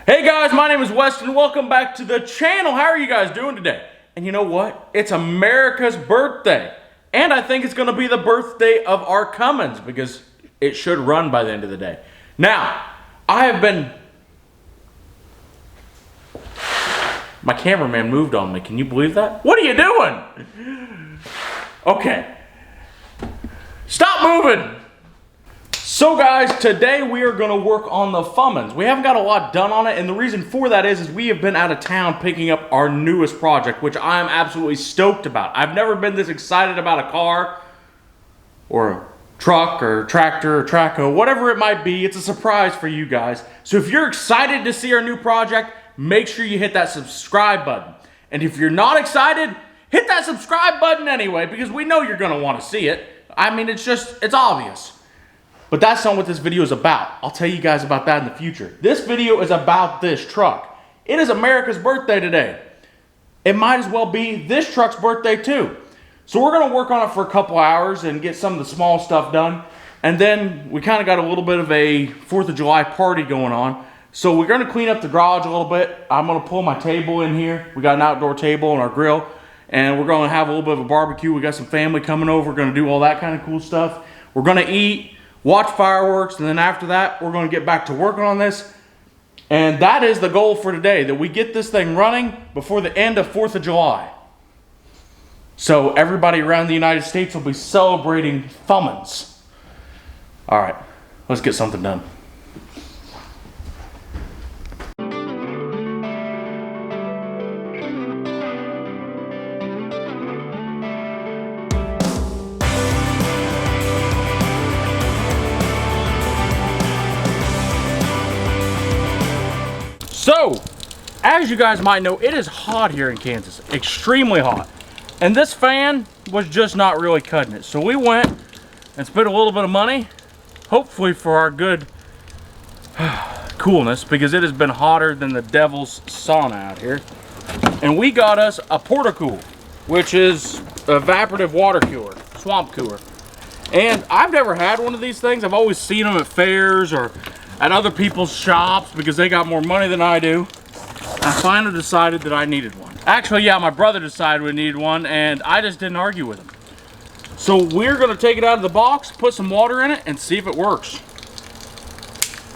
Hey guys, my name is Westen. Welcome back to the channel. How are you guys doing today? And you know what? It's America's birthday. And I think it's going to be the birthday of our Cummins because it should run by the end of the day. Now, I have been... My cameraman moved on me. Can you believe that? What are you doing? Okay. Stop moving! So guys, today we are going to work on the Cummins. We haven't got a lot done on it, and the reason for that is we have been out of town picking up our newest project, which I am absolutely stoked about. I've never been this excited about a car, or a truck, or tractor, or traco, whatever it might be. It's a surprise for you guys. So if you're excited to see our new project, make sure you hit that subscribe button. And if you're not excited, hit that subscribe button anyway, because we know you're going to want to see it. I mean, it's obvious. But that's not what this video is about. I'll tell you guys about that in the future. This video is about this truck. It is America's birthday today. It might as well be this truck's birthday too. So we're gonna work on it for a couple hours and get some of the small stuff done. And then we kind of got a little bit of a 4th of July party going on. So we're gonna clean up the garage a little bit. I'm gonna pull my table in here. We got an outdoor table and our grill. And we're gonna have a little bit of a barbecue. We got some family coming over. We're gonna do all that kind of cool stuff. We're gonna eat, watch fireworks, and then after that, we're going to get back to working on this. And that is the goal for today, that we get this thing running before the end of 4th of July. So everybody around the United States will be celebrating Cummins. All right, let's get something done. So, as you guys might know, it is hot here in Kansas, extremely hot. And this fan was just not really cutting it. So we went and spent a little bit of money, hopefully for our good coolness, because it has been hotter than the devil's sauna out here. And we got us a Portacool, which is evaporative water cooler, swamp cooler. And I've never had one of these things. I've always seen them at fairs or at other people's shops because they got more money than I do. I finally decided that I needed one. Actually, yeah, my brother decided we needed one and I just didn't argue with him. So we're gonna take it out of the box, put some water in it, and see if it works.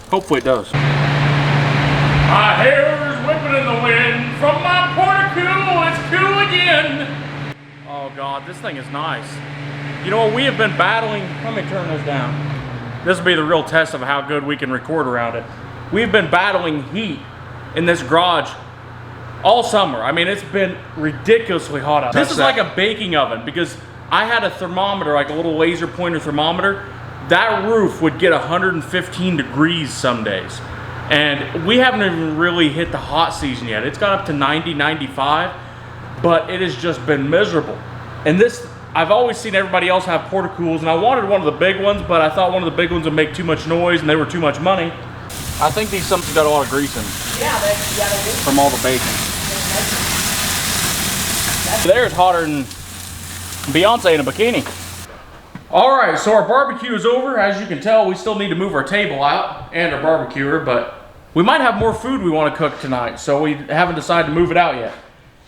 Hopefully it does. My hair is whipping in the wind from my Portacool, it's cool again. Oh God, this thing is nice. You know what, we have been battling, let me turn this down. This will be the real test of how good we can record around it. We've been battling heat in this garage all summer. I mean, it's been ridiculously hot out. This is like a baking oven because I had a thermometer, like a little laser pointer thermometer. That roof would get 115 degrees some days. And we haven't even really hit the hot season yet. It's got up to 90, 95, but it has just been miserable. And this, I've always seen everybody else have Portacools, and I wanted one of the big ones, but I thought one of the big ones would make too much noise, and they were too much money. I think these something's got a lot of grease in them. Yeah, they do. From all the bacon. There's hotter than Beyonce in a bikini. All right, so our barbecue is over. As you can tell, we still need to move our table out and our barbecuer, but we might have more food we want to cook tonight, so we haven't decided to move it out yet.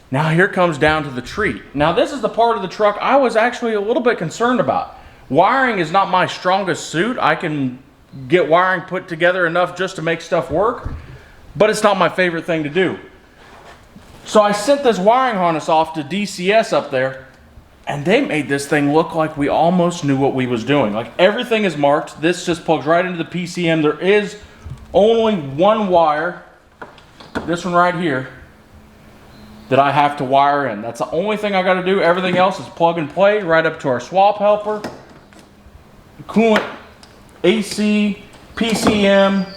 Now here comes down to the treat. Now this is the part of the truck I was actually a little bit concerned about. Wiring is not my strongest suit. I can get wiring put together enough just to make stuff work, but it's not my favorite thing to do. So I sent this wiring harness off to DCS up there, and they made this thing look like we almost knew what we was doing. Like everything is marked. This just plugs right into the PCM. There is only one wire, this one right here, that I have to wire in. That's the only thing I got to do. Everything else is plug and play right up to our swap helper, coolant, AC, PCM,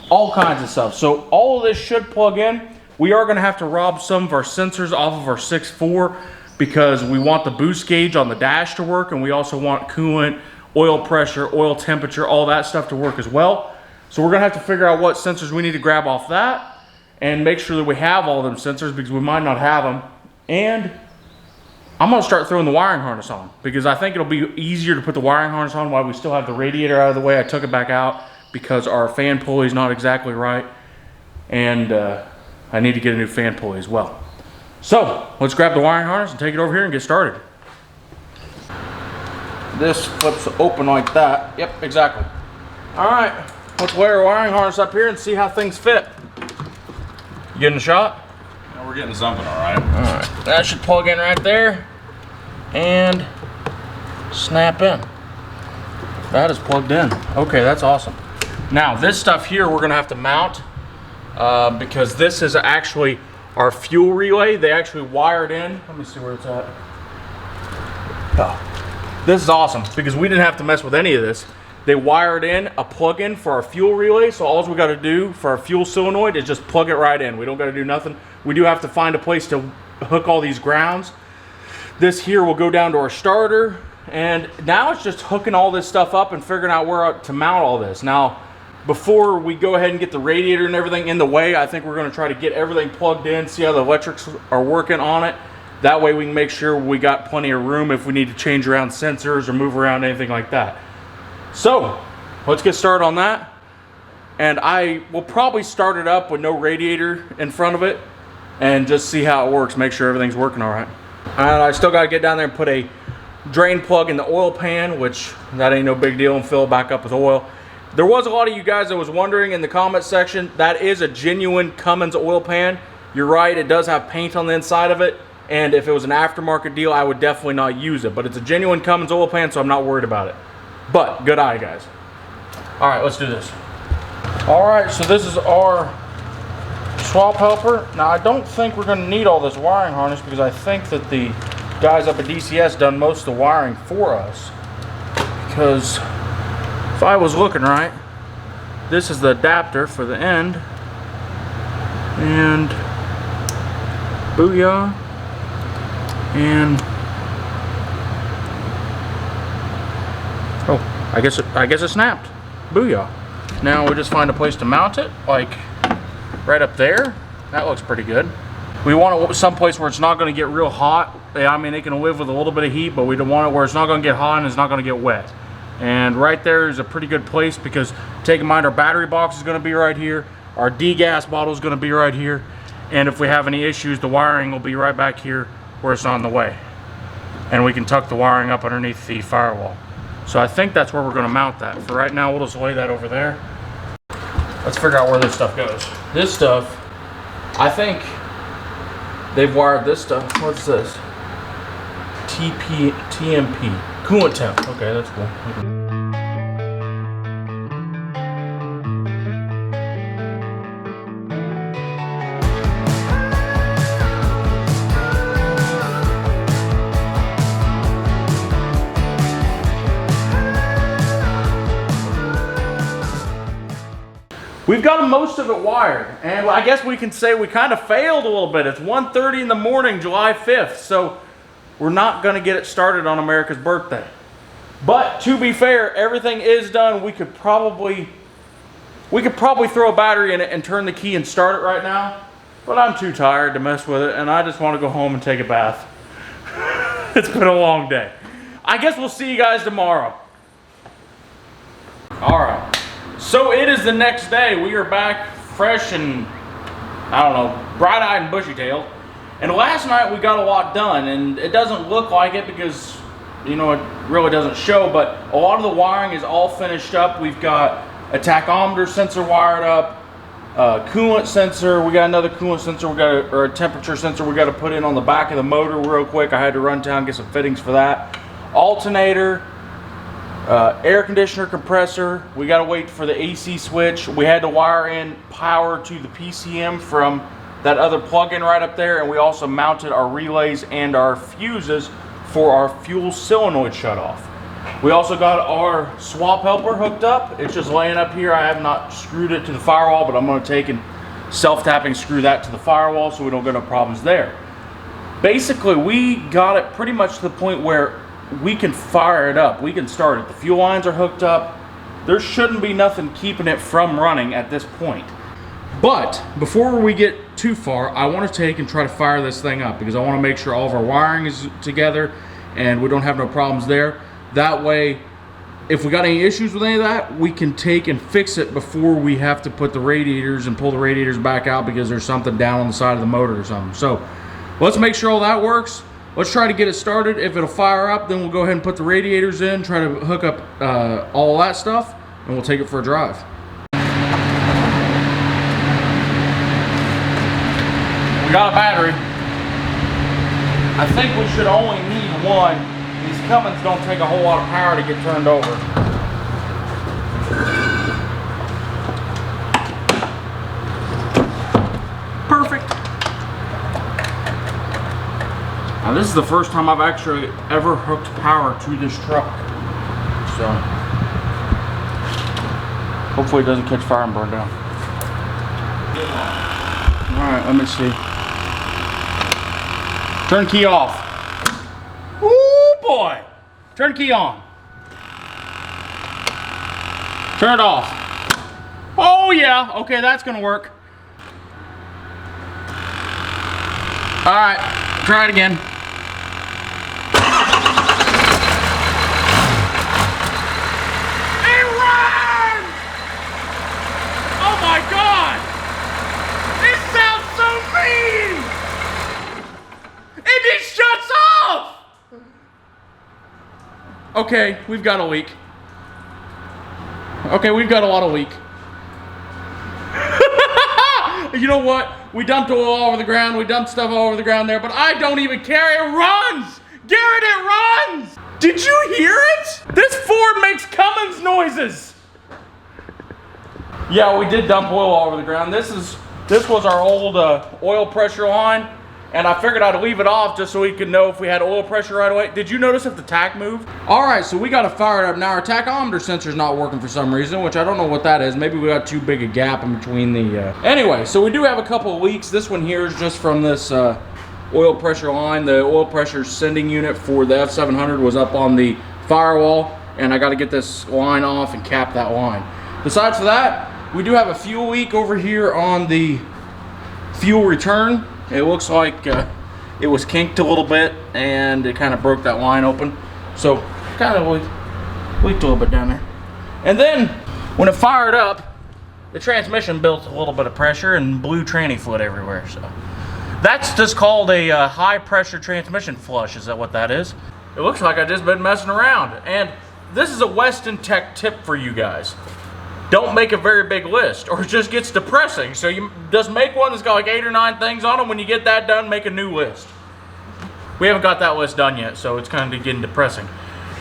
all kinds of stuff. So all of this should plug in. We are going to have to rob some of our sensors off of our 6.4 because we want the boost gauge on the dash to work, and we also want coolant, oil pressure, oil temperature, all that stuff to work as well. So we're going to have to figure out what sensors we need to grab off that and make sure that we have all them sensors because we might not have them. And I'm going to start throwing the wiring harness on because I think it'll be easier to put the wiring harness on while we still have the radiator out of the way. I took it back out because our fan pulley is not exactly right. and I need to get a new fan pulley as well. So let's grab the wiring harness and take it over here and get started. This flips open like that. Yep, exactly. All right, let's layer a wiring harness up here and see how things fit. You getting a shot? Yeah, we're getting something, all right. All right, that should plug in right there and snap in. That is plugged in. Okay, that's awesome. Now this stuff here we're gonna have to mount because this is actually our fuel relay. They actually wired in. Let me see where it's at. Oh, this is awesome because we didn't have to mess with any of this. They wired in a plug-in for our fuel relay, so all we got to do for our fuel solenoid is just plug it right in. We don't got to do nothing. We do have to find a place to hook all these grounds. This here will go down to our starter, and now it's just hooking all this stuff up and figuring out where to mount all this. Now, before we go ahead and get the radiator and everything in the way, I think we're going to try to get everything plugged in, see how the electrics are working on it. That way we can make sure we got plenty of room if we need to change around sensors or move around anything like that. So let's get started on that. And I will probably start it up with no radiator in front of it and just see how it works, make sure everything's working all right. And I still got to get down there and put a drain plug in the oil pan, which that ain't no big deal, and fill it back up with oil. There was a lot of you guys that was wondering in the comment section, that is a genuine Cummins oil pan. You're right, it does have paint on the inside of it, and if it was an aftermarket deal, I would definitely not use it. But it's a genuine Cummins oil pan, so I'm not worried about it. But good eye, guys. All right, let's do this. All right, so this is our swap helper. Now, I don't think we're going to need all this wiring harness because I think that the guys up at DCS done most of the wiring for us. Because if I was looking right, this is the adapter for the end, and booyah, and oh, I guess it snapped. Booyah. Now we just find a place to mount it, like right up there. That looks pretty good. We want it someplace where it's not going to get real hot. I mean, it can live with a little bit of heat, but we don't want it where it's not going to get hot and it's not going to get wet. And right there is a pretty good place because take in mind our battery box is going to be right here. Our D-gas bottle is going to be right here. And if we have any issues, the wiring will be right back here where it's not in the way. And we can tuck the wiring up underneath the firewall. So I think that's where we're going to mount that. For right now, we'll just lay that over there. Let's figure out where this stuff goes. This stuff, I think they've wired this stuff. What's this? TMP. Coolant temp. Okay, that's cool. We've got most of it wired, and I guess we can say we kind of failed a little bit. It's 1:30 in the morning, July 5th, so we're not going to get it started on America's birthday. But to be fair, everything is done. We could probably throw a battery in it and turn the key and start it right now, but I'm too tired to mess with it, and I just want to go home and take a bath. It's been a long day. I guess we'll see you guys tomorrow. All right. So it is the next day. We are back fresh and, I don't know, bright-eyed and bushy-tailed. And last night we got a lot done, and it doesn't look like it because, you know, it really doesn't show, but a lot of the wiring is all finished up. We've got a tachometer sensor wired up, coolant sensor. We got another coolant sensor, or a temperature sensor we got to put in on the back of the motor real quick. I had to run down and get some fittings for that. Alternator. Air conditioner compressor. We got to wait for the AC switch. We had to wire in power to the PCM from that other plug-in right up there, and we also mounted our relays and our fuses for our fuel solenoid shutoff. We also got our swap helper hooked up. It's just laying up here. I have not screwed it to the firewall, but I'm going to take and self-tapping screw that to the firewall so we don't get no problems there. Basically, we got it pretty much to the point where we can fire it up. We can start it. The fuel lines are hooked up. There shouldn't be nothing keeping it from running at this point. But before we get too far, I want to take and try to fire this thing up because I want to make sure all of our wiring is together and we don't have no problems there. That way, if we got any issues with any of that, we can take and fix it before we have to put the radiators and pull the radiators back out because there's something down on the side of the motor or something. So let's make sure all that works. Let's try to get it started. If it'll fire up, then we'll go ahead and put the radiators in, try to hook up all that stuff, and we'll take it for a drive. We got a battery. I think we should only need one. These Cummins don't take a whole lot of power to get turned over. Perfect. Now this is the first time I've actually ever hooked power to this truck. So hopefully it doesn't catch fire and burn down. Alright, let me see. Turn key off. Ooh boy! Turn key on. Turn it off. Oh yeah, okay, that's gonna work. Alright, try it again. It runs! Oh my god! It sounds so mean! It just shuts off! Okay, we've got a leak. Okay, we've got a lot of leak. You know what? We dumped oil all over the ground. We dumped stuff all over the ground there, but I don't even care. It runs! Garrett, it runs! Did you hear it? This Ford makes Cummins noises. Yeah, we did dump oil all over the ground. This was our old oil pressure line, and I figured I'd leave it off just so we could know if we had oil pressure right away. Did you notice if the tach moved? All right, so we got to fire it up. Now our tachometer sensor's not working for some reason, which I don't know what that is. Maybe we got too big a gap in between the... Anyway, so we do have a couple of leaks. This one here is just from this oil pressure line. The oil pressure sending unit for the F700 was up on the firewall, and I got to get this line off and cap that line. Besides for that, we do have a fuel leak over here on the fuel return. It looks like it was kinked a little bit and it kind of broke that line open. So kind of leaked a little bit down there. And then when it fired up, the transmission built a little bit of pressure and blew tranny fluid everywhere. So that's just called a high pressure transmission flush. Is that what that is? It looks like I've just been messing around. And this is a Westen tech tip for you guys. Don't make a very big list or it just gets depressing. So you just make one that's got like 8 or 9 things on them. When you get that done, make a new list. We haven't got that list done yet, so it's kind of getting depressing.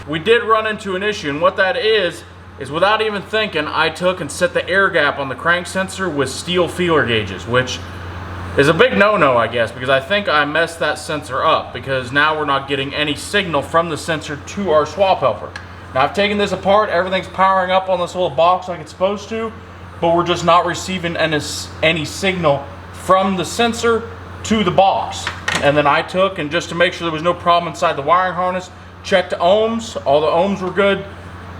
We did run into an issue, and what that is without even thinking, I took and set the air gap on the crank sensor with steel feeler gauges, which is a big no-no, I guess, because I think I messed that sensor up because now we're not getting any signal from the sensor to our swap helper. Now I've taken this apart, everything's powering up on this little box like it's supposed to, but we're just not receiving any signal from the sensor to the box. And then I took, and just to make sure there was no problem inside the wiring harness, checked ohms, all the ohms were good,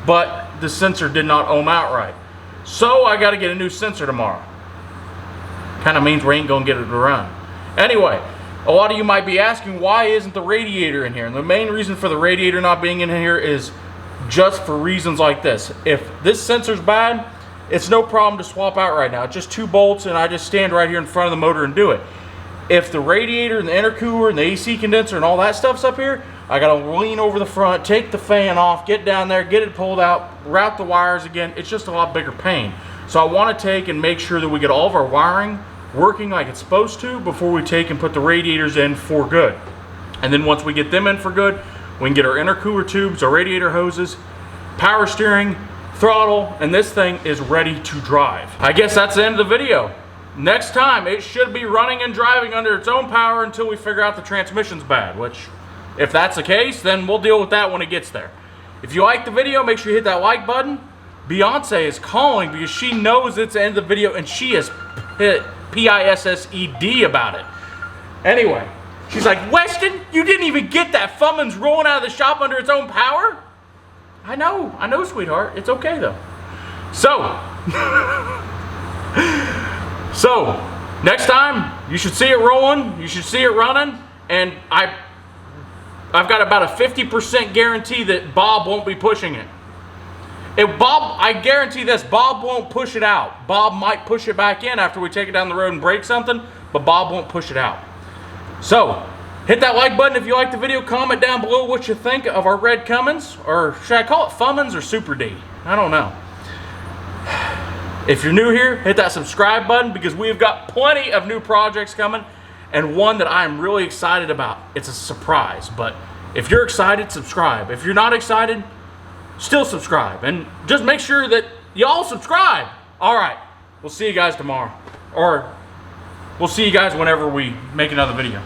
but the sensor did not ohm out right. So I gotta get a new sensor tomorrow. Kinda means we ain't gonna get it to run. Anyway, a lot of you might be asking, why isn't the radiator in here? And the main reason for the radiator not being in here is just for reasons like this. If this sensor's bad, it's no problem to swap out right now. It's just 2 bolts and I just stand right here in front of the motor and do it. If the radiator and the intercooler and the AC condenser and all that stuff's up here, I gotta lean over the front, take the fan off, get down there, get it pulled out, route the wires again. It's just a lot bigger pain. So I want to take and make sure that we get all of our wiring working like it's supposed to before we take and put the radiators in for good. And then once we get them in for good, we can get our intercooler tubes, our radiator hoses, power steering, throttle, and this thing is ready to drive. I guess that's the end of the video. Next time, it should be running and driving under its own power until we figure out the transmission's bad, which, if that's the case, then we'll deal with that when it gets there. If you like the video, make sure you hit that like button. Beyonce is calling because she knows it's the end of the video and she is P-I-S-S-E-D about it. Anyway, she's like, Westen, you didn't even get that Cummins rolling out of the shop under its own power? I know, sweetheart. It's okay though. So, next time, you should see it rolling, you should see it running, and I've got about a 50% guarantee that Bob won't be pushing it. If Bob, I guarantee this, Bob won't push it out. Bob might push it back in after we take it down the road and break something, but Bob won't push it out. So, hit that like button if you like the video. Comment down below what you think of our red Cummins, or should I call it Fummins or Super D? I don't know. If you're new here, hit that subscribe button because we've got plenty of new projects coming, and one that I am really excited about. It's a surprise, but if you're excited, subscribe. If you're not excited, still subscribe, and just make sure that y'all subscribe. All right, we'll see you guys tomorrow, or we'll see you guys whenever we make another video.